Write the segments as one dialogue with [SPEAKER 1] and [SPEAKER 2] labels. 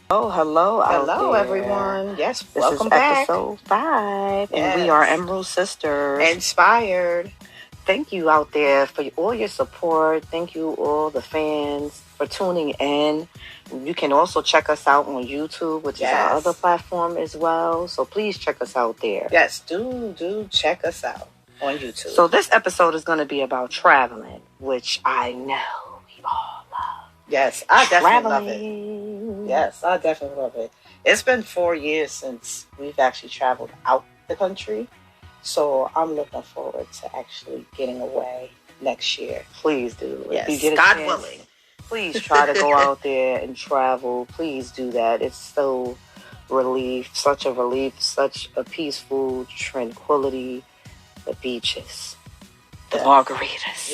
[SPEAKER 1] Hello out
[SPEAKER 2] Hello,
[SPEAKER 1] there.
[SPEAKER 2] everyone. Yes,
[SPEAKER 1] This
[SPEAKER 2] welcome
[SPEAKER 1] is
[SPEAKER 2] back.
[SPEAKER 1] episode 5, and we are Emerald Sisters.
[SPEAKER 2] Inspired.
[SPEAKER 1] Thank you out there for all your support. Thank you, all the fans, for tuning in. You can also check us out on YouTube, which is our other platform as well. So please check us out there.
[SPEAKER 2] Yes, do check us out on YouTube.
[SPEAKER 1] So this episode is going to be about traveling, which I know we all love.
[SPEAKER 2] Yes, I definitely love it. Yes, I definitely love it. It's been 4 years since we've actually traveled out the country. So I'm looking forward to actually getting away next year.
[SPEAKER 1] Please do.
[SPEAKER 2] Yes,
[SPEAKER 1] if you get
[SPEAKER 2] God
[SPEAKER 1] chance,
[SPEAKER 2] willing.
[SPEAKER 1] Please try to go out there and travel. Please do that. It's so such a peaceful tranquility. The beaches, the margaritas,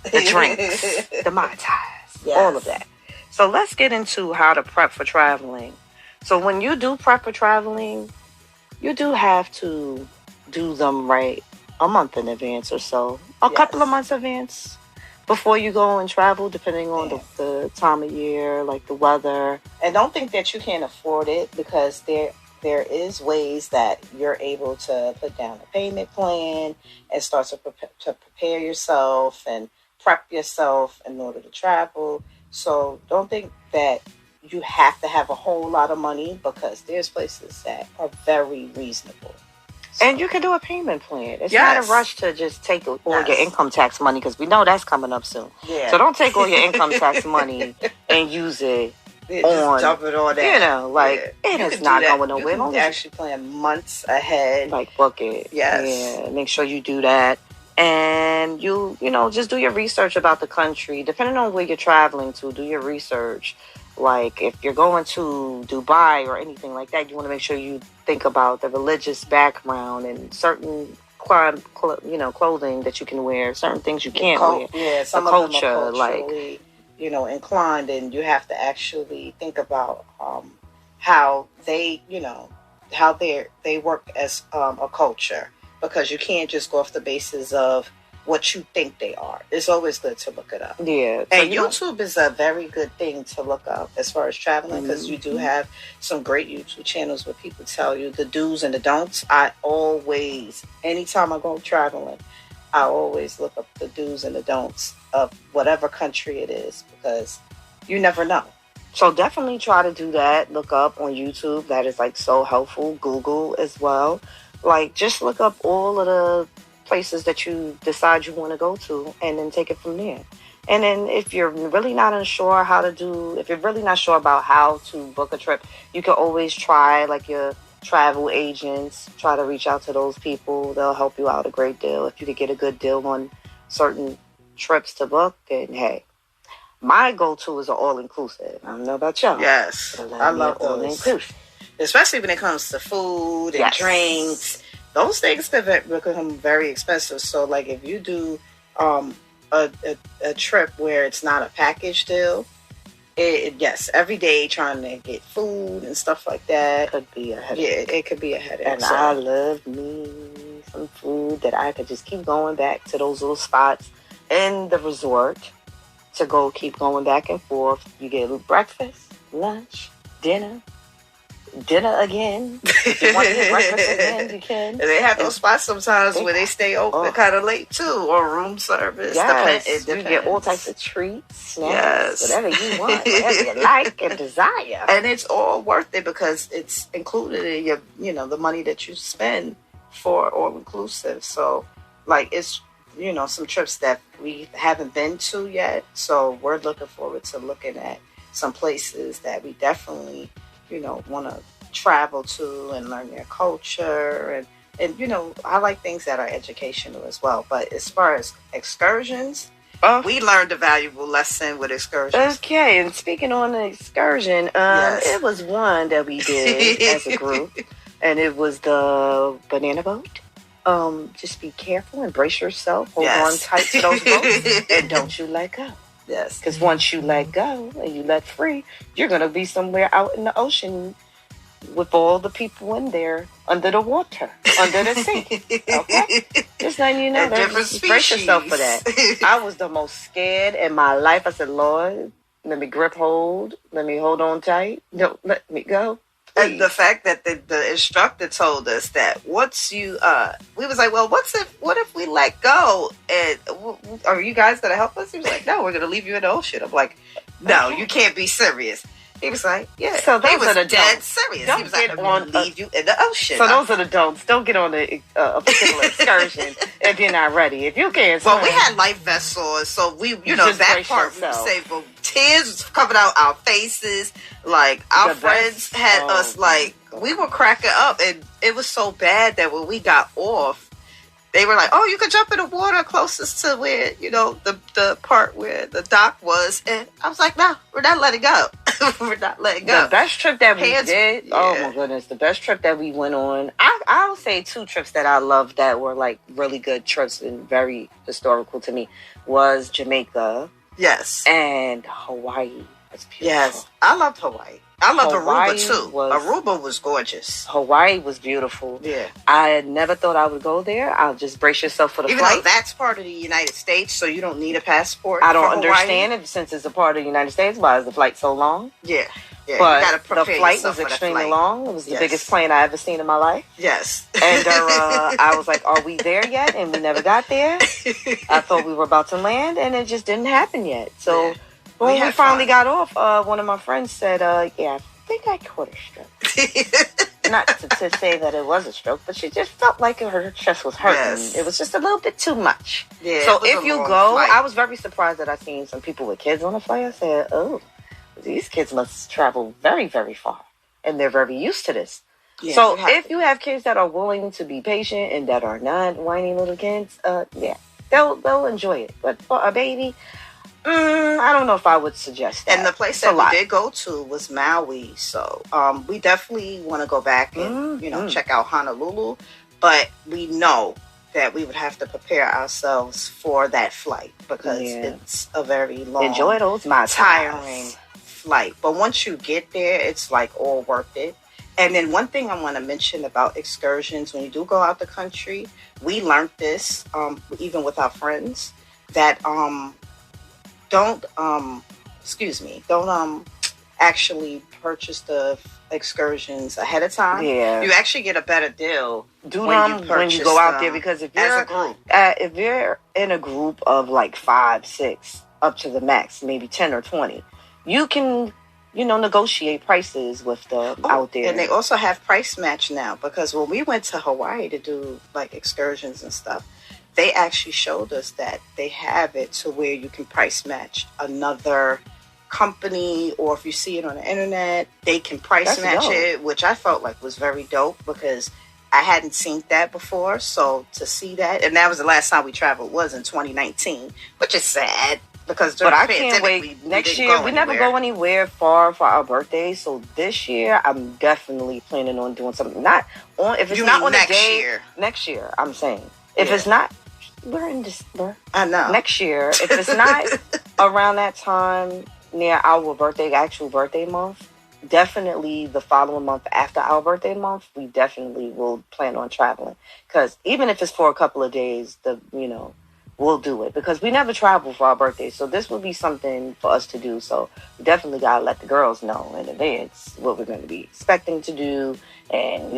[SPEAKER 1] the drinks, the Mai Tais, all of that. So let's get into how to prep for traveling. So when you do prep for traveling, you do have to do them right a month in advance or so. A couple of months in advance before you go and travel, depending on the time of year, like the weather.
[SPEAKER 2] And don't think that you can't afford it, because there is ways that you're able to put down a payment plan and start to prepare yourself and prep yourself in order to travel. So don't think that you have to have a whole lot of money, because there's places that are very reasonable.
[SPEAKER 1] So. And you can do a payment plan. It's not a rush to just take all your income tax money, because we know that's coming up soon.
[SPEAKER 2] Yeah.
[SPEAKER 1] So don't take all your income tax money and use it on,
[SPEAKER 2] dump it on that.
[SPEAKER 1] It is not going nowhere.
[SPEAKER 2] You can actually plan months ahead.
[SPEAKER 1] Like book it.
[SPEAKER 2] Yes.
[SPEAKER 1] Yeah, make sure you do that. And you just do your research about the country. Depending on where you're traveling to, do your research. Like if you're going to Dubai or anything like that, you want to make sure you think about the religious background and certain clothing that you can wear, certain things you can't wear.
[SPEAKER 2] Yeah, some of them are culturally, inclined, and you have to actually think about how they, how they work as a culture, because you can't just go off the basis of what you think they are. It's always good to look it up.
[SPEAKER 1] Yeah.
[SPEAKER 2] And YouTube is a very good thing to look up as far as traveling, because you do have some great YouTube channels where people tell you the do's and the don'ts. Anytime I go traveling, I always look up the do's and the don'ts of whatever country it is, because you never know.
[SPEAKER 1] So definitely try to do that. Look up on YouTube. That is so helpful. Google as well. Just look up all of the places that you decide you want to go to, and then take it from there. And then if you're really not sure about how to book a trip, you can always try your travel agents. Try to reach out to those people. They'll help you out a great deal. If you could get a good deal on certain trips to book, then hey. My go-to is an all-inclusive. I don't know about y'all.
[SPEAKER 2] Yes, I love those. All-inclusive. Especially when it comes to food and drinks. Those things can become very expensive. So, if you do a trip where it's not a package deal, every day trying to get food and stuff like that
[SPEAKER 1] could be a headache.
[SPEAKER 2] Yeah, it could be a headache.
[SPEAKER 1] And I love me some food that I could just keep going back to those little spots in the resort to keep going back and forth. You get breakfast, lunch, dinner again. If you want to get breakfast again, you can.
[SPEAKER 2] And they have those spots sometimes where they stay open kind of late too, or room service.
[SPEAKER 1] Yes, you get all types of treats, snacks, whatever you want, whatever you like and desire.
[SPEAKER 2] And it's all worth it, because it's included in your, the money that you spend for all inclusive. So, it's some trips that we haven't been to yet. So we're looking forward to looking at some places that we definitely want to travel to and learn their culture. And I like things that are educational as well. But as far as excursions, we learned a valuable lesson with excursions.
[SPEAKER 1] Okay, and speaking on the excursion, it was one that we did as a group, and it was the banana boat. Just be careful and brace yourself. Hold on tight to those ropes, and don't you let go.
[SPEAKER 2] Yes.
[SPEAKER 1] Because once you let go and you let free, you're going to be somewhere out in the ocean with all the people in there under the water, under the sea. Okay? Just letting you know that. Brace yourself for that. I was the most scared in my life. I said, Lord, Let me grip hold. Let me hold on tight. Don't let me go.
[SPEAKER 2] And the fact that the instructor told us that once you, we was like, well, what if we let go? And are you guys going to help us? He was like, no, we're going to leave you in the ocean. I'm like, no, you can't be serious. He was like, yeah.
[SPEAKER 1] So those
[SPEAKER 2] was
[SPEAKER 1] are the
[SPEAKER 2] dead
[SPEAKER 1] don'ts.
[SPEAKER 2] serious.
[SPEAKER 1] Don't
[SPEAKER 2] he was like,
[SPEAKER 1] get
[SPEAKER 2] I'm
[SPEAKER 1] on
[SPEAKER 2] going to leave you in the ocean.
[SPEAKER 1] So those are the don'ts. Don't get on a particular excursion if you're not ready. If you can't swim.
[SPEAKER 2] Well, we had life vests on, so we, you know,
[SPEAKER 1] Just
[SPEAKER 2] that
[SPEAKER 1] brace
[SPEAKER 2] part
[SPEAKER 1] yourself.
[SPEAKER 2] we were safe. But tears was coming out our faces. Like, our
[SPEAKER 1] The
[SPEAKER 2] friends
[SPEAKER 1] best-
[SPEAKER 2] had
[SPEAKER 1] oh,
[SPEAKER 2] us, like, we were cracking up. And it was so bad that when we got off, they were like, oh, you could jump in the water closest to where, you know, the part where the dock was. And I was like, no, we're not letting go. We're not letting go.
[SPEAKER 1] The best trip that we
[SPEAKER 2] Hands-
[SPEAKER 1] did,
[SPEAKER 2] yeah.
[SPEAKER 1] oh my goodness, the best trip that we went on, I'll say 2 trips that I loved that were like really good trips and very historical to me was Jamaica
[SPEAKER 2] Yes.
[SPEAKER 1] and Hawaii. That's beautiful.
[SPEAKER 2] Yes. I loved Hawaii. I loved
[SPEAKER 1] Hawaii
[SPEAKER 2] Aruba, too. Aruba was gorgeous.
[SPEAKER 1] Hawaii was beautiful.
[SPEAKER 2] Yeah.
[SPEAKER 1] I never thought I would go there. I'll just brace yourself for the
[SPEAKER 2] Even
[SPEAKER 1] flight.
[SPEAKER 2] though that's part of the United States, so you don't need a passport.
[SPEAKER 1] I don't
[SPEAKER 2] for Hawaii.
[SPEAKER 1] understand it since it's a part of the United States. Why is the flight so long?
[SPEAKER 2] Yeah. Yeah.
[SPEAKER 1] But
[SPEAKER 2] you gotta prepare
[SPEAKER 1] the flight
[SPEAKER 2] yourself
[SPEAKER 1] was
[SPEAKER 2] for the
[SPEAKER 1] extremely
[SPEAKER 2] flight.
[SPEAKER 1] long. It was the
[SPEAKER 2] Yes.
[SPEAKER 1] biggest plane I ever seen in my life.
[SPEAKER 2] Yes.
[SPEAKER 1] And I was like, are we there yet? And we never got there. I thought we were about to land, and it just didn't happen yet. So
[SPEAKER 2] Yeah.
[SPEAKER 1] when we
[SPEAKER 2] had
[SPEAKER 1] finally
[SPEAKER 2] fun.
[SPEAKER 1] got off, one of my friends said, yeah, I think I caught a stroke. Not to say that it was a stroke, but she just felt like her chest was hurting.
[SPEAKER 2] Yes.
[SPEAKER 1] It was just a little bit too much.
[SPEAKER 2] Yeah,
[SPEAKER 1] So
[SPEAKER 2] it was
[SPEAKER 1] if
[SPEAKER 2] a
[SPEAKER 1] you
[SPEAKER 2] long
[SPEAKER 1] go,
[SPEAKER 2] flight.
[SPEAKER 1] I was very surprised that I seen some people with kids on the flight. I said, oh, these kids must travel very, very far. And they're very used to this.
[SPEAKER 2] Yeah,
[SPEAKER 1] So
[SPEAKER 2] you have
[SPEAKER 1] if
[SPEAKER 2] to.
[SPEAKER 1] you have kids that are willing to be patient and that are not whiny little kids, yeah, they'll enjoy it. But for a baby, I don't know if I would suggest that.
[SPEAKER 2] And the place
[SPEAKER 1] It's a
[SPEAKER 2] that
[SPEAKER 1] lot.
[SPEAKER 2] we did go to was Maui, so we definitely want to go back and check out Honolulu. But we know that we would have to prepare ourselves for that flight because
[SPEAKER 1] Yeah.
[SPEAKER 2] it's a very long,
[SPEAKER 1] Enjoy those my
[SPEAKER 2] tiring flight. But once you get there, it's like all worth it. And then one thing I want to mention about excursions, when you do go out the country, we learned this even with our friends that don't actually purchase the excursions ahead of time.
[SPEAKER 1] Yeah.
[SPEAKER 2] You actually get a better deal
[SPEAKER 1] Do
[SPEAKER 2] when
[SPEAKER 1] them
[SPEAKER 2] you
[SPEAKER 1] when you
[SPEAKER 2] purchase
[SPEAKER 1] go out
[SPEAKER 2] them
[SPEAKER 1] there because
[SPEAKER 2] as a group.
[SPEAKER 1] if you're in a group of like 5, 6, up to the max, maybe 10 or 20, you can, negotiate prices with them out there.
[SPEAKER 2] And they also have price match now because when we went to Hawaii to do like excursions and stuff, they actually showed us that they have it to where you can price match another company, or if you see it on the internet, they can price
[SPEAKER 1] That's
[SPEAKER 2] match
[SPEAKER 1] dope.
[SPEAKER 2] it, which I felt like was very dope because I hadn't seen that before. So to see that, and that was the last time we traveled was in 2019, which is sad because during
[SPEAKER 1] But I
[SPEAKER 2] the
[SPEAKER 1] can't
[SPEAKER 2] pandemic,
[SPEAKER 1] wait.
[SPEAKER 2] we
[SPEAKER 1] Next
[SPEAKER 2] didn't
[SPEAKER 1] year,
[SPEAKER 2] go
[SPEAKER 1] we never
[SPEAKER 2] anywhere.
[SPEAKER 1] go anywhere far for our birthdays. So this year, I'm definitely planning on doing something. Not on if it's
[SPEAKER 2] You
[SPEAKER 1] not
[SPEAKER 2] mean
[SPEAKER 1] on
[SPEAKER 2] next
[SPEAKER 1] a day.
[SPEAKER 2] year?
[SPEAKER 1] Next year, I'm saying if
[SPEAKER 2] Yeah.
[SPEAKER 1] it's not, we're in December.
[SPEAKER 2] I know.
[SPEAKER 1] Next year, if it's not around that time near our actual birthday month, definitely the following month after our birthday month, we definitely will plan on traveling. Because even if it's for a couple of days, we'll do it because we never travel for our birthdays. So this would be something for us to do. So we definitely got to let the girls know in advance what we're going to be expecting to do and,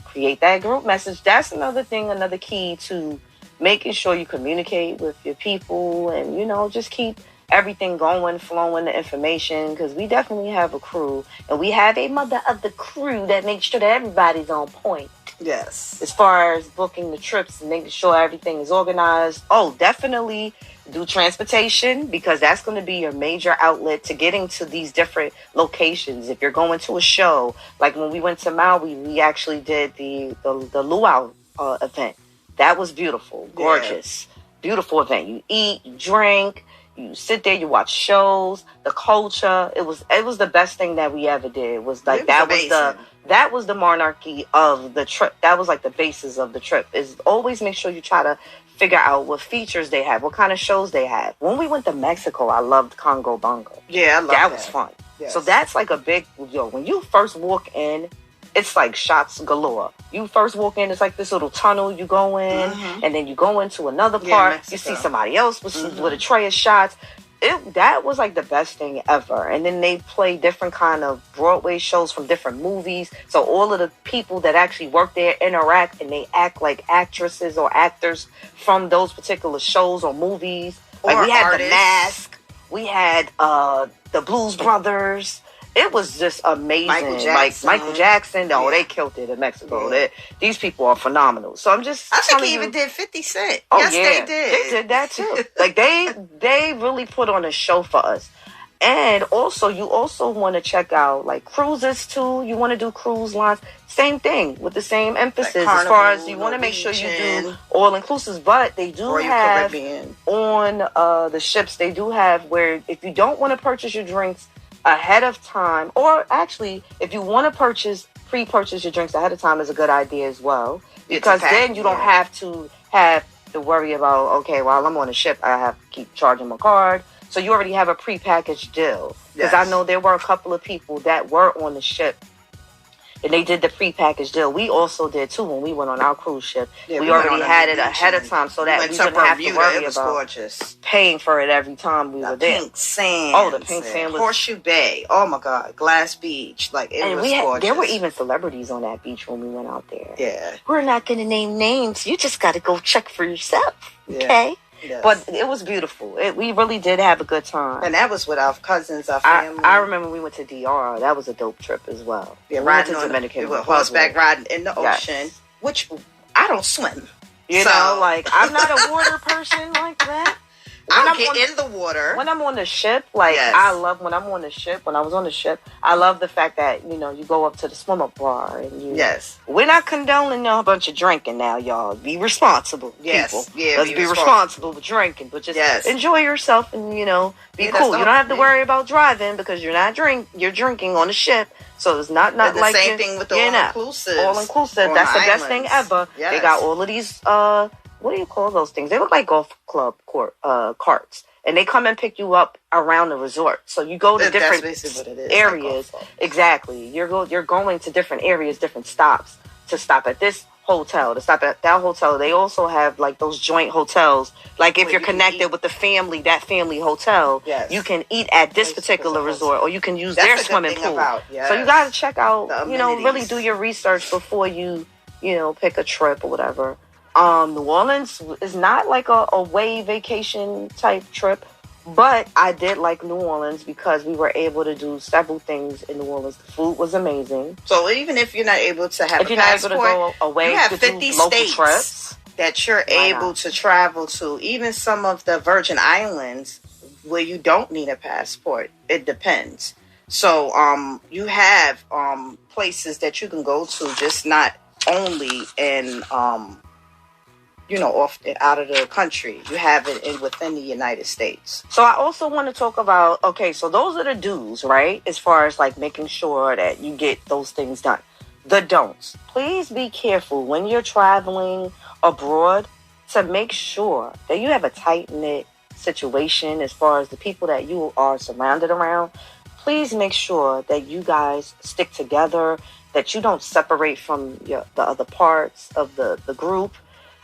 [SPEAKER 1] create that group message. That's another thing, another key to making sure you communicate with your people and, just keep everything going, flowing, the information, because we definitely have a crew and we have a mother of the crew that makes sure that everybody's on point.
[SPEAKER 2] Yes.
[SPEAKER 1] As far as booking the trips and making sure everything is organized. Oh, definitely do transportation because that's going to be your major outlet to getting to these different locations. If you're going to a show, like when we went to Maui, we actually did the luau event. That was beautiful, gorgeous, beautiful event. You eat, you drink, you sit there, you watch shows, the culture. It was the best thing that we ever did. It was like that was the monarchy of the trip. That was like the basis of the trip. Is always make sure you try to figure out what features they have, what kind of shows they have. When we went to Mexico, I loved Congo Bongo.
[SPEAKER 2] Yeah, I love
[SPEAKER 1] That was fun.
[SPEAKER 2] Yes.
[SPEAKER 1] So that's like a big when you first walk in, it's like shots galore. You first walk in, it's like this little tunnel you go in, and then you go into another part. You
[SPEAKER 2] Mexico.
[SPEAKER 1] see somebody else with a tray of shots. that was like the best thing ever. And then they play different kind of Broadway shows from different movies. So all of the people that actually work there interact and they act like actresses or actors from those particular shows or movies. Like
[SPEAKER 2] Or
[SPEAKER 1] we had
[SPEAKER 2] artists.
[SPEAKER 1] The Mask, we had the Blues Brothers. It was just amazing. Like Michael Jackson, they killed it in Mexico.
[SPEAKER 2] Yeah.
[SPEAKER 1] These people are phenomenal. So I'm just
[SPEAKER 2] I think
[SPEAKER 1] telling
[SPEAKER 2] he
[SPEAKER 1] you,
[SPEAKER 2] even did 50 Cent.
[SPEAKER 1] oh,
[SPEAKER 2] Yes,
[SPEAKER 1] yeah,
[SPEAKER 2] they did.
[SPEAKER 1] They did that too. Like they really put on a show for us. And also, you also want to check out like cruises too. You want to do cruise lines. Same thing with the same emphasis
[SPEAKER 2] Like
[SPEAKER 1] as far as
[SPEAKER 2] Carnival,
[SPEAKER 1] you want to make sure you do
[SPEAKER 2] Norwegian,
[SPEAKER 1] all inclusives. But they do
[SPEAKER 2] Royal
[SPEAKER 1] have
[SPEAKER 2] Caribbean.
[SPEAKER 1] on the ships, they do have where if you don't want to purchase your drinks ahead of time, or actually if you want to pre-purchase your drinks ahead of time is a good idea as well, because then you don't have to worry about, okay, while I'm on the ship I have to keep charging my card. So you already have a pre-packaged deal. Because I know there were a couple of people that were on the ship and they did the pre-packaged deal. We also did too when we went on our cruise ship.
[SPEAKER 2] Yeah,
[SPEAKER 1] we already had it ahead of time so that we wouldn't have to worry about
[SPEAKER 2] gorgeous.
[SPEAKER 1] paying for it every time we were there.
[SPEAKER 2] Pink Sand.
[SPEAKER 1] Oh, the Pink Sand was...
[SPEAKER 2] Horseshoe Bay. Oh my God. Glass Beach. Like, it was gorgeous.
[SPEAKER 1] There were even celebrities on that beach when we went out there.
[SPEAKER 2] Yeah.
[SPEAKER 1] We're not going to name names. You just got to go check for yourself. Okay?
[SPEAKER 2] Yeah. Yes.
[SPEAKER 1] But it was beautiful. We really did have a good time.
[SPEAKER 2] And that was with our cousins, our family.
[SPEAKER 1] I remember we went to DR. That was a dope trip as well.
[SPEAKER 2] Yeah,
[SPEAKER 1] we
[SPEAKER 2] riding
[SPEAKER 1] went to Dominican
[SPEAKER 2] Republic.
[SPEAKER 1] Horseback
[SPEAKER 2] Riding in the ocean,
[SPEAKER 1] yes.
[SPEAKER 2] which I don't swim.
[SPEAKER 1] You know, like, I'm not a water person like that.
[SPEAKER 2] I'll get in the water.
[SPEAKER 1] When I'm on the ship, like, yes. I love when I'm on the ship, when I was on the ship, I love the fact that, you know, you go up to the swim-up bar and you...
[SPEAKER 2] Yes.
[SPEAKER 1] We're not condoning a bunch of drinking now, y'all. Be responsible,
[SPEAKER 2] yes.
[SPEAKER 1] people.
[SPEAKER 2] Yeah,
[SPEAKER 1] let's be responsible with drinking, but just enjoy yourself and, you know, be cool. You don't have to worry about driving because you're drinking on the ship. So it's not
[SPEAKER 2] the
[SPEAKER 1] like...
[SPEAKER 2] same thing with the all-inclusive.
[SPEAKER 1] All-inclusive. That's the best thing ever. Yes. They got all of these... what do you call those things? They look like golf club carts. And they come and pick you up around the resort. So you go to different areas. Like exactly. You're going to different areas, different stops. To stop at this hotel, to stop at that hotel. They also have like those joint hotels. Like if you're connected with the family, that family hotel, you can eat at this particular resort, or you can use their swimming pool. So you got to check out, you know, really do your research before you know, pick a trip or whatever. New Orleans is not like a away vacation type trip, but I did like New Orleans because we were able to do several things in New Orleans. The food was amazing.
[SPEAKER 2] So even if you're not able to have
[SPEAKER 1] a passport, not able to go away,
[SPEAKER 2] you have 50 states trips that you're able to travel to. Even some of the Virgin Islands where you don't need a passport. It depends. So you have places that you can go to, just not only in you know, out of the country. You have it within the United States.
[SPEAKER 1] So I also want to talk about, okay, so those are the do's, right? As far as like making sure that you get those things done. The don'ts. Please be careful when you're traveling abroad to make sure that you have a tight-knit situation as far as the people that you are surrounded around. Please make sure that you guys stick together, that you don't separate from the other parts of the group.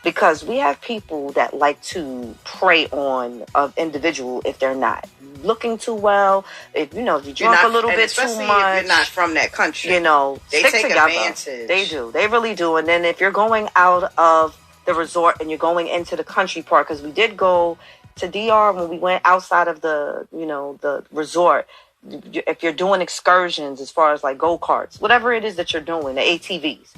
[SPEAKER 1] Because we have people that like to prey on an individual if they're not looking too well, if you drunk a little bit too much.
[SPEAKER 2] If you're not from that country.
[SPEAKER 1] You know,
[SPEAKER 2] they
[SPEAKER 1] stick
[SPEAKER 2] take
[SPEAKER 1] together.
[SPEAKER 2] Advantage.
[SPEAKER 1] They do. They really do. And then if you're going out of the resort and you're going into the country part, because we did go to DR when we went outside of the resort. If you're doing excursions as far as like go-karts, whatever it is that you're doing, the ATVs.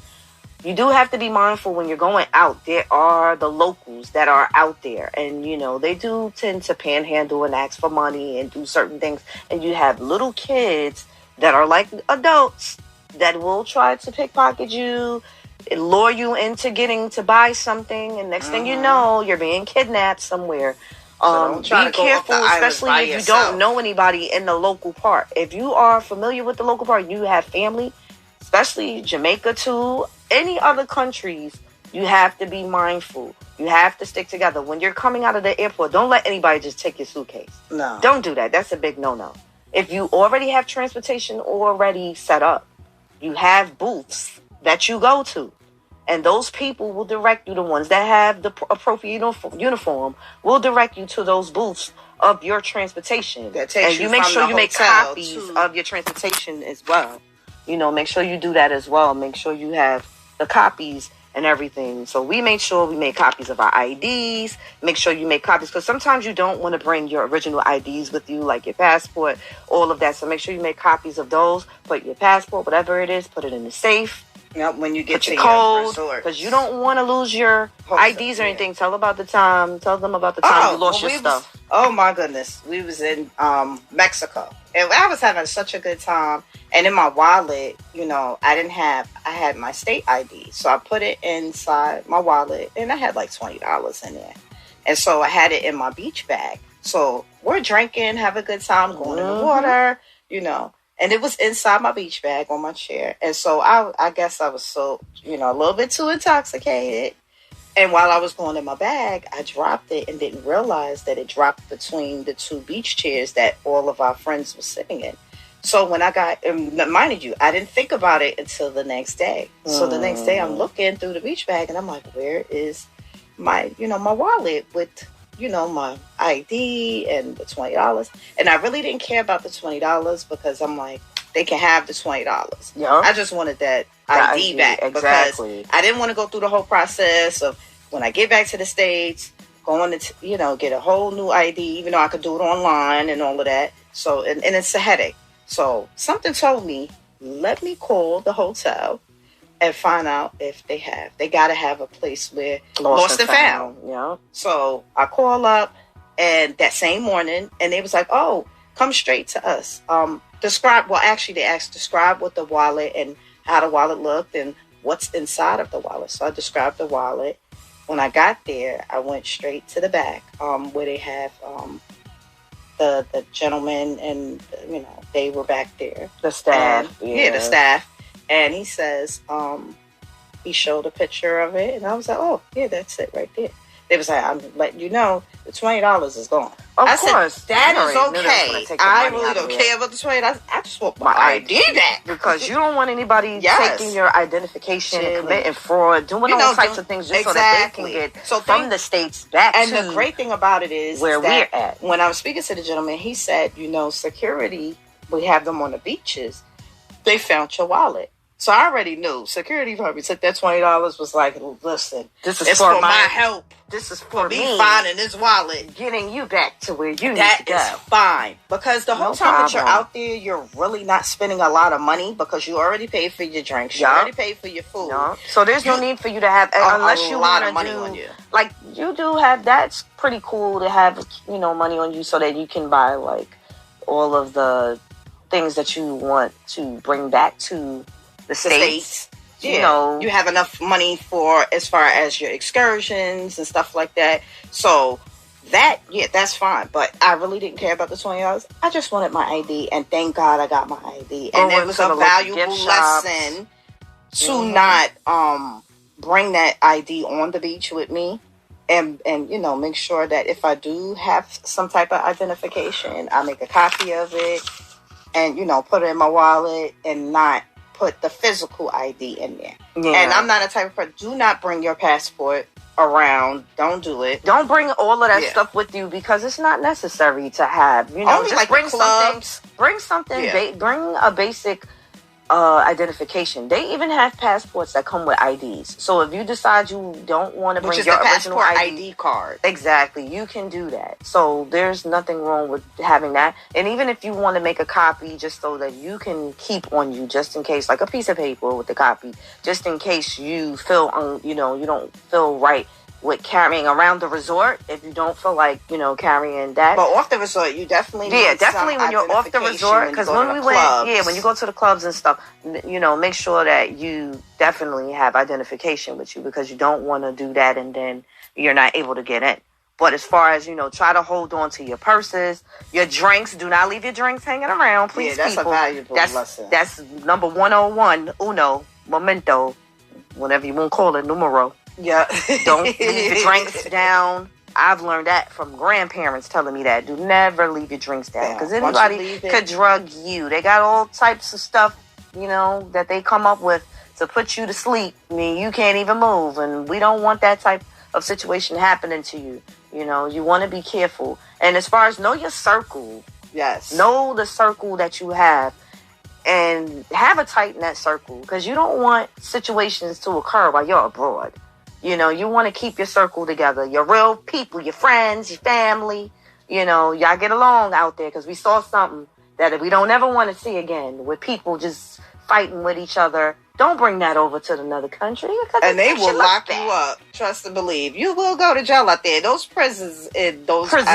[SPEAKER 1] You do have to be mindful when you're going out. There are the locals that are out there. And, you know, they do tend to panhandle and ask for money and do certain things. And you have little kids that are like adults that will try to pickpocket you, lure you into getting to buy something. And next thing you know, you're being kidnapped somewhere.
[SPEAKER 2] So
[SPEAKER 1] be careful, especially if you don't know anybody in the local part. If you are familiar with the local part, you have family, especially Jamaica too, any other countries, you have to be mindful. You have to stick together. When you're coming out of the airport, don't let anybody just take your suitcase.
[SPEAKER 2] No.
[SPEAKER 1] Don't do that. That's a big no-no. If you already have transportation already set up, you have booths that you go to. And those people will direct you, the ones that have the appropriate uniform, will direct you to those booths of your transportation.
[SPEAKER 2] That takes
[SPEAKER 1] and you make
[SPEAKER 2] from
[SPEAKER 1] sure
[SPEAKER 2] the
[SPEAKER 1] you make
[SPEAKER 2] hotel
[SPEAKER 1] copies
[SPEAKER 2] to-
[SPEAKER 1] of your transportation as well. Make sure you do that as well. Make sure you have the copies and everything. So we made sure we made copies of our IDs. Make sure you make copies, because sometimes you don't want to bring your original IDs with you, like your passport, all of that. So make sure you make copies of those. Put your passport, whatever it is, put it in the safe.
[SPEAKER 2] Yep, when you get
[SPEAKER 1] Put
[SPEAKER 2] to
[SPEAKER 1] your code,
[SPEAKER 2] resort,
[SPEAKER 1] because you don't want to lose your IDs or anything. Tell them about the time you lost your stuff.
[SPEAKER 2] Oh my goodness, we was in Mexico, and I was having such a good time. And in my wallet, I had my state ID, so I put it inside my wallet, and I had like $20 in there, and so I had it in my beach bag. So we're drinking, have a good time, going in the water, And it was inside my beach bag on my chair. And so I guess I was so, a little bit too intoxicated. And while I was going in my bag, I dropped it and didn't realize that it dropped between the two beach chairs that all of our friends were sitting in. So when I got, mind you, I didn't think about it until the next day. So the next day I'm looking through the beach bag and I'm like, where is my, my wallet with, my ID and the $20. And I really didn't care about the $20 because I'm like, they can have the $20.
[SPEAKER 1] Yeah.
[SPEAKER 2] I just wanted that ID back,
[SPEAKER 1] exactly.
[SPEAKER 2] because I didn't want to go through the whole process of when I get back to the States, going to, get a whole new ID, even though I could do it online and all of that. So, and it's a headache. So something told me, let me call the hotel and find out if they got to have a place where lost and found.
[SPEAKER 1] Yeah.
[SPEAKER 2] So I call up, and that same morning, and they was like, "Oh, come straight to us. Describe what the wallet and how the wallet looked and what's inside of the wallet." So I described the wallet. When I got there, I went straight to the back, where they have the gentleman, and they were back there.
[SPEAKER 1] The staff.
[SPEAKER 2] And, the staff. And he says, he showed a picture of it, and I was like, "Oh, yeah, that's it right there." They was like, "I'm letting you know, the $20 is gone."
[SPEAKER 1] Of course,
[SPEAKER 2] said, that is okay. I really don't care about the $20. I just want my ID back,
[SPEAKER 1] because you don't want anybody taking your identification, committing fraud, doing all types of things just so that they can get from the States back.
[SPEAKER 2] And the great thing about it is
[SPEAKER 1] where we're at.
[SPEAKER 2] When I was speaking to the gentleman, he said, security, we have them on the beaches. They found your wallet. So I already knew. Security probably took that $20, was like, "Listen,
[SPEAKER 1] this is for
[SPEAKER 2] my help.
[SPEAKER 1] This is for
[SPEAKER 2] me finding this wallet,
[SPEAKER 1] getting you back to where you need to go."
[SPEAKER 2] That is fine, because the whole time that you're out there, you're really not spending a lot of money, because you already paid for your drinks, you already paid for your food.
[SPEAKER 1] So there's no need for you to have, unless you want
[SPEAKER 2] of money on you.
[SPEAKER 1] Like you do have. That's pretty cool to have, money on you so that you can buy like all of the things that you want to bring back to the States.
[SPEAKER 2] Yeah. You have enough money for as far as your excursions and stuff like that. So that's fine. But I really didn't care about the $20. I just wanted my ID, and thank God I got my ID. And it was a valuable lesson to not bring that ID on the beach with me. And make sure that if I do have some type of identification, I make a copy of it and, put it in my wallet and not put the physical ID in there. Yeah. And I'm not a type of person. Do not bring your passport around. Don't do it.
[SPEAKER 1] Don't bring all of that stuff with you, because it's not necessary to have.
[SPEAKER 2] Only
[SPEAKER 1] just
[SPEAKER 2] like
[SPEAKER 1] bring
[SPEAKER 2] something.
[SPEAKER 1] Bring something. Bring a basic identification. They even have passports that come with IDs. So if you decide you don't want to bring your original
[SPEAKER 2] ID card,
[SPEAKER 1] exactly, you can do that. So there's nothing wrong with having that. And even if you want to make a copy just so that you can keep on you, just in case, like a piece of paper with the copy, just in case you feel, you don't feel right with carrying around the resort, if you don't feel like carrying that.
[SPEAKER 2] But off the resort, you definitely need
[SPEAKER 1] definitely when you're off the resort, because when we went, when you go to the clubs and stuff, make sure that you definitely have identification with you, because you don't want to do that and then you're not able to get in. But as far as try to hold on to your purses, your drinks. Do not leave your drinks hanging around, please.
[SPEAKER 2] Yeah, that's
[SPEAKER 1] people.
[SPEAKER 2] A valuable lesson.
[SPEAKER 1] That's number 101, uno, momento, whatever you want to call it, numero.
[SPEAKER 2] Yeah.
[SPEAKER 1] Don't leave your drinks down. I've learned that from grandparents telling me that. Do never leave your drinks down, because anybody could drug you. They got all types of stuff, that they come up with to put you to sleep. I mean, you can't even move, and we don't want that type of situation happening to you. You know, you want to be careful. And as far as know your circle,
[SPEAKER 2] yes,
[SPEAKER 1] know the circle that you have and have a tight net circle, because you don't want situations to occur while you're abroad. You know, you want to keep your circle together, your real people, your friends, your family. You know, y'all get along out there, because we saw something that we don't ever want to see again, with people just fighting with each other. Don't bring that over to another country.
[SPEAKER 2] And they will lock you up. Trust and believe. You will go to jail out there. Those prisons in those
[SPEAKER 1] prisons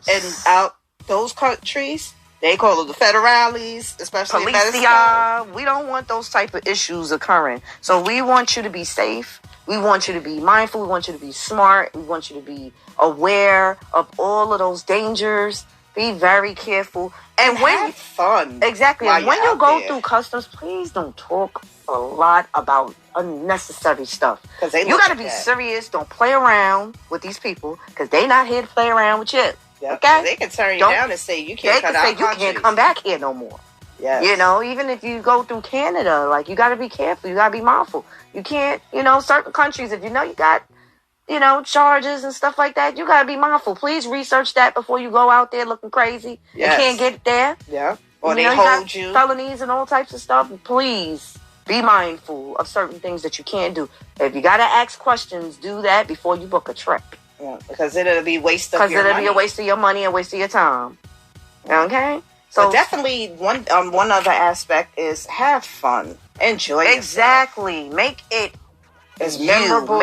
[SPEAKER 2] and out those countries, they call them the federales, especially
[SPEAKER 1] Policia. We don't want those type of issues occurring. So we want you to be safe. We want you to be mindful. We want you to be smart. We want you to be aware of all of those dangers. Be very careful. And when
[SPEAKER 2] have fun.
[SPEAKER 1] Exactly. And when you go through customs, please don't talk a lot about unnecessary stuff.
[SPEAKER 2] Because
[SPEAKER 1] you got to be serious. Don't play around with these people, because they not here to play around with you.
[SPEAKER 2] Yep.
[SPEAKER 1] Okay?
[SPEAKER 2] They can turn you down and say you can't come out.
[SPEAKER 1] You can't come back here no more.
[SPEAKER 2] Yes.
[SPEAKER 1] You know, even if you go through Canada, like, you got to be careful. You got to be mindful. You can't, you know, certain countries, if you know you got, you know, charges and stuff like that, you got to be mindful. Please research that before you go out there looking crazy.
[SPEAKER 2] Yes.
[SPEAKER 1] You can't get it there.
[SPEAKER 2] Yeah. Or they hold you.
[SPEAKER 1] Felonies and all types of stuff. Please be mindful of certain things that you can't do. If you got to ask questions, do that before you book a trip.
[SPEAKER 2] Yeah, because it'll be waste of your money.
[SPEAKER 1] Because it'll be a waste of your money and waste of your time. Okay? So
[SPEAKER 2] but definitely one other aspect is have fun. Enjoy yourself.
[SPEAKER 1] Exactly. Make it
[SPEAKER 2] as memorable.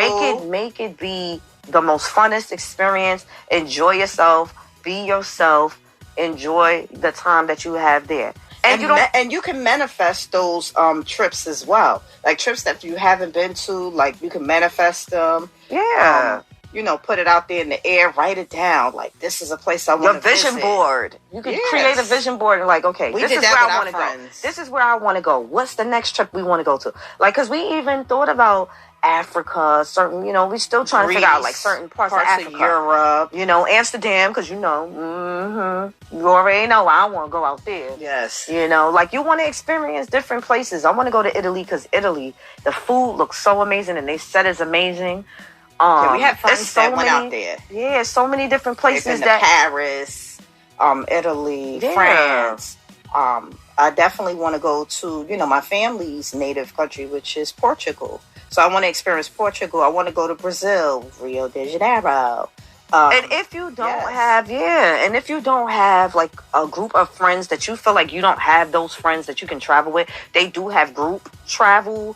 [SPEAKER 1] Make it be the most funnest experience. Enjoy yourself. Be yourself. Enjoy the time that you have there.
[SPEAKER 2] And you can manifest those trips as well. Like trips that you haven't been to, like you can manifest them.
[SPEAKER 1] Yeah.
[SPEAKER 2] You know, put it out there in the air, write it down. Like, this is a place I want to visit.
[SPEAKER 1] Your vision board. You can create a vision board and like, okay, this is where I want to go. This is where I want to go. What's the next trip we want to go to? Like, because we even thought about Africa, certain, you know, we still trying to figure out like certain parts of Africa.
[SPEAKER 2] Europe.
[SPEAKER 1] You know, Amsterdam, because you know, you already know I want to go out there.
[SPEAKER 2] Yes.
[SPEAKER 1] You know, like you want to experience different places. I want to go to Italy because Italy, the food looks so amazing and they said it's amazing.
[SPEAKER 2] We had friends that went out there.
[SPEAKER 1] Yeah, so many different places
[SPEAKER 2] Paris, Italy, France. I definitely want to go to, you know, my family's native country, which is Portugal. So I want to experience Portugal. I want to go to Brazil, Rio de Janeiro.
[SPEAKER 1] And if you don't and if you don't have like a group of friends that you feel like you don't have those friends that you can travel with, they do have group travel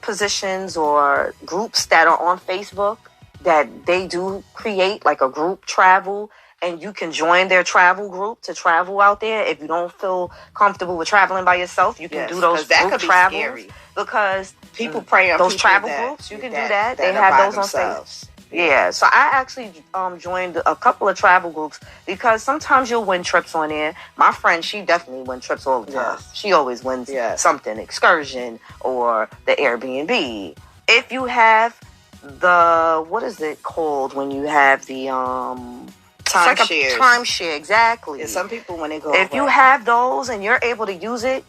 [SPEAKER 1] positions or groups that are on Facebook that they do create like a group travel, and you can join their travel group to travel out there. If you don't feel comfortable with traveling by yourself, you can do those group travels.
[SPEAKER 2] Scary.
[SPEAKER 1] Because
[SPEAKER 2] people prey on
[SPEAKER 1] those travel groups. You can do that. They have those on Facebook. Yeah, so I actually joined a couple of travel groups because sometimes you'll win trips on there. My friend, she definitely wins trips all the time. Yes. She always wins something, excursion or the Airbnb. If you have the, what is it called when you have the timeshare, exactly.
[SPEAKER 2] Yeah, some people when they go
[SPEAKER 1] if you have those and you're able to use it.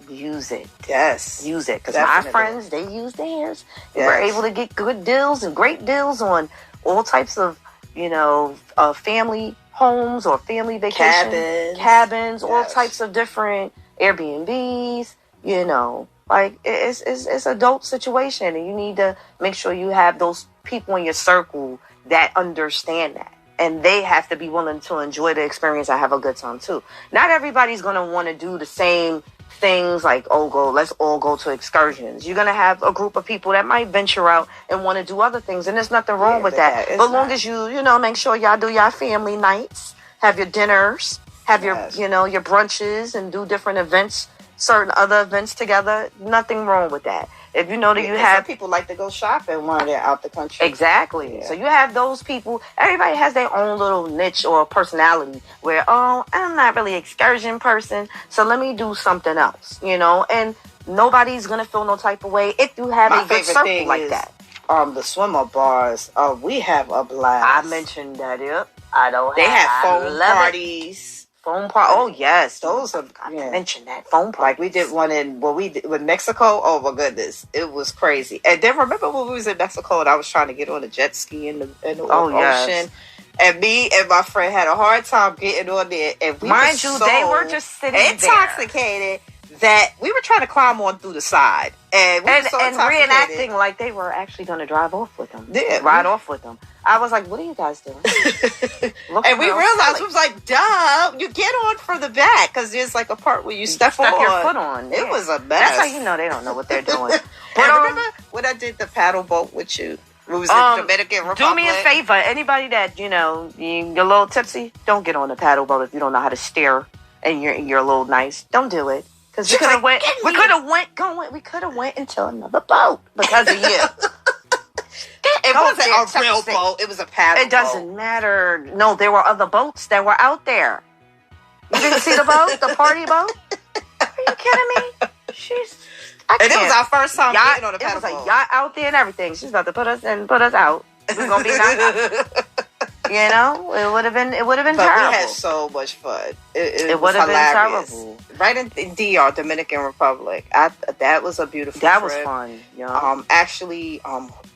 [SPEAKER 2] Yes.
[SPEAKER 1] Use it. Because my friends, they use theirs. Yes. We're able to get good deals and great deals on all types of, you know, family homes or family vacation cabins, all types of different Airbnbs, you know. Like, it's a dope situation, and you need to make sure you have those people in your circle that understand that. And they have to be willing to enjoy the experience and have a good time, too. Not everybody's going to want to do the same things like, let's all go to excursions. You're going to have a group of people that might venture out and want to do other things, and there's nothing wrong with that. But long as you know, make sure y'all do your family nights, have your dinners, have your, you know, your brunches, and do different events, certain other events together. Nothing wrong with that. If you know that you have...
[SPEAKER 2] Some people like to go shopping when they're out the country.
[SPEAKER 1] Exactly. Yeah. So you have those people. Everybody has their own little niche or personality where, I'm not really an excursion person, so let me do something else, you know? And nobody's going to feel no type of way if you have a good circle like that.
[SPEAKER 2] The swimmer bars, we have a blast.
[SPEAKER 1] I mentioned that, yep. I don't
[SPEAKER 2] They have foam parties.
[SPEAKER 1] Foam park. Oh yes,
[SPEAKER 2] Those are
[SPEAKER 1] mention that foam park.
[SPEAKER 2] Like we did one in we did with Mexico. Oh my goodness, it was crazy. And then remember when we was in Mexico and I was trying to get on a jet ski in the ocean.
[SPEAKER 1] Yes.
[SPEAKER 2] And me and my friend had a hard time getting on there. And we
[SPEAKER 1] mind you, they were just sitting
[SPEAKER 2] intoxicated that we were trying to climb on through the side. And we were so
[SPEAKER 1] reenacting like they were actually going to drive off with them.
[SPEAKER 2] Yeah.
[SPEAKER 1] Ride off with them. I was like, what are you guys doing?
[SPEAKER 2] And we realized, we was like, duh, you get on from the back because there's like a part where you step
[SPEAKER 1] your foot on.
[SPEAKER 2] It was a mess.
[SPEAKER 1] That's how you know they don't know what they're doing.
[SPEAKER 2] But remember when I did the paddle boat with you? We was in Dominican Republic.
[SPEAKER 1] Do me a favor. Anybody that, you're a little tipsy, don't get on the paddle boat if you don't know how to steer and you're a little nice. Don't do it. Because we could have went into another boat because of you.
[SPEAKER 2] It wasn't a real boat. It was a paddle boat.
[SPEAKER 1] It doesn't matter. No, there were other boats that were out there. You didn't see the boat? The party boat? Are you kidding me?
[SPEAKER 2] And it was our first time getting on a paddle boat.
[SPEAKER 1] It was a yacht out there and everything. She's about to put us out. We're gonna be knocked out. It would have been terrible.
[SPEAKER 2] But we had so much fun. It would have been terrible. Right in DR, Dominican Republic. That was a beautiful trip.
[SPEAKER 1] That was fun. Yeah.
[SPEAKER 2] Actually,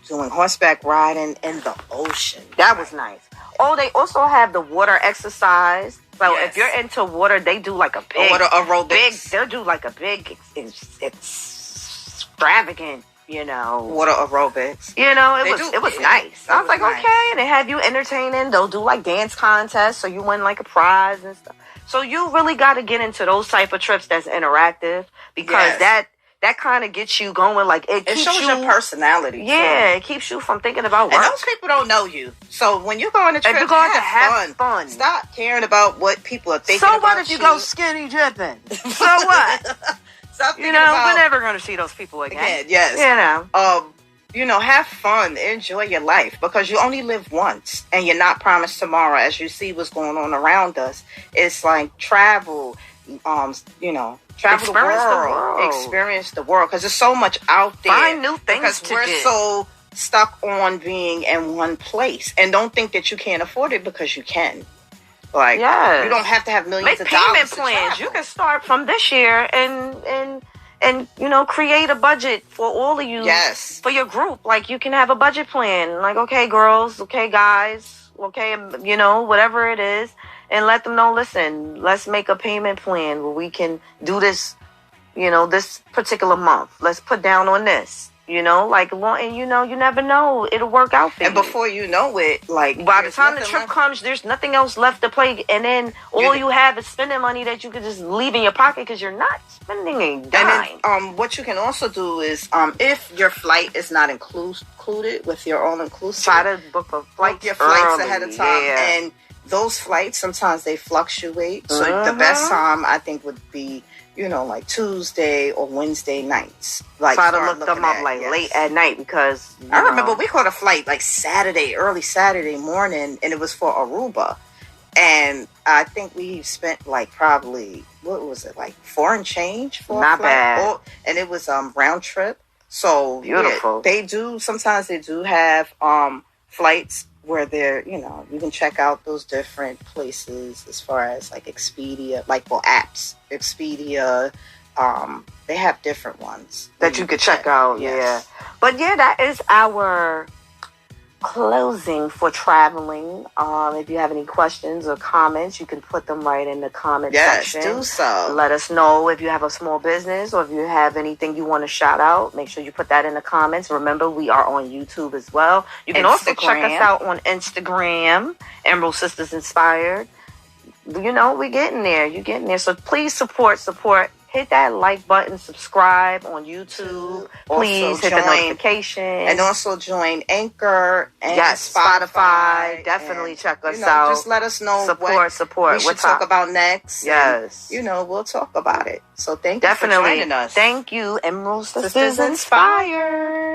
[SPEAKER 2] doing horseback riding in the ocean.
[SPEAKER 1] That was nice. Oh, they also have the water exercise. So if you're into water, they do like a big
[SPEAKER 2] water aerobics.
[SPEAKER 1] They'll do like a big extravagant,
[SPEAKER 2] water aerobics.
[SPEAKER 1] It was nice. I was like, nice. Okay, and they have you entertaining. They'll do like dance contests, so you win like a prize and stuff. So you really got to get into those type of trips that's interactive because that kind of gets you going. Like it
[SPEAKER 2] shows your personality.
[SPEAKER 1] Yeah, it keeps you from thinking about work.
[SPEAKER 2] And those people don't know you. So when you're going to trip,
[SPEAKER 1] you're going to have fun.
[SPEAKER 2] Stop caring about what people are thinking.
[SPEAKER 1] So what if you go skinny dipping? So what?
[SPEAKER 2] Stop thinking about,
[SPEAKER 1] we're never going to see those people again.
[SPEAKER 2] Yes. Have fun, enjoy your life because you only live once and you're not promised tomorrow. As you see what's going on around us, it's like travel. Travel the world, experience the world because there's so much out there.
[SPEAKER 1] Find new things
[SPEAKER 2] because we're so stuck on being in one place, and don't think that you can't afford it because you can. Like, you don't have to have millions of dollars. Make payment plans.
[SPEAKER 1] You can start from this year and create a budget for all of you.
[SPEAKER 2] Yes.
[SPEAKER 1] For your group. Like, you can have a budget plan. Like, okay, girls, okay, guys, okay, whatever it is. And let them know, listen, let's make a payment plan where we can do this, this particular month. Let's put down on this. You never know. It'll work out for you.
[SPEAKER 2] And before you know it, like
[SPEAKER 1] by the time the trip comes, there's nothing else left to play. And then all you have is spending money that you could just leave in your pocket because you're not spending a dime.
[SPEAKER 2] And then, what you can also do is, if your flight is not included with your all inclusive,
[SPEAKER 1] try to book a flight.
[SPEAKER 2] Your flights ahead of time. Yeah. And those flights sometimes they fluctuate. So the best time I think would be, like Tuesday or Wednesday nights. Like
[SPEAKER 1] try to look them up late at night because
[SPEAKER 2] I remember we caught a flight like early Saturday morning, and it was for Aruba, and I think we spent like probably what was it like $4 and change for
[SPEAKER 1] not
[SPEAKER 2] a flight.
[SPEAKER 1] Bad.
[SPEAKER 2] And it was round trip. So
[SPEAKER 1] beautiful.
[SPEAKER 2] They do have flights where they're, you can check out those different places as far as like Expedia, apps, Expedia. They have different ones
[SPEAKER 1] that you could check out. Yes. Yeah. But that is our closing for traveling. If you have any questions or comments, you can put them right in the comment section.
[SPEAKER 2] Yes, do so.
[SPEAKER 1] Let us know if you have a small business or if you have anything you want to shout out. Make sure you put that in the comments. Remember, we are on YouTube as well. You can also check us out on Instagram, Emerald Sisters Inspired. We're getting there. You're getting there. So please support. Hit that like button, subscribe on YouTube. Please hit the notification.
[SPEAKER 2] And also join Anchor and
[SPEAKER 1] Spotify. Definitely check us out.
[SPEAKER 2] Just let us know
[SPEAKER 1] support.
[SPEAKER 2] We should talk about next.
[SPEAKER 1] Yes.
[SPEAKER 2] And, we'll talk about it. So thank you for joining us.
[SPEAKER 1] Thank you, Emerald Sisters Inspired.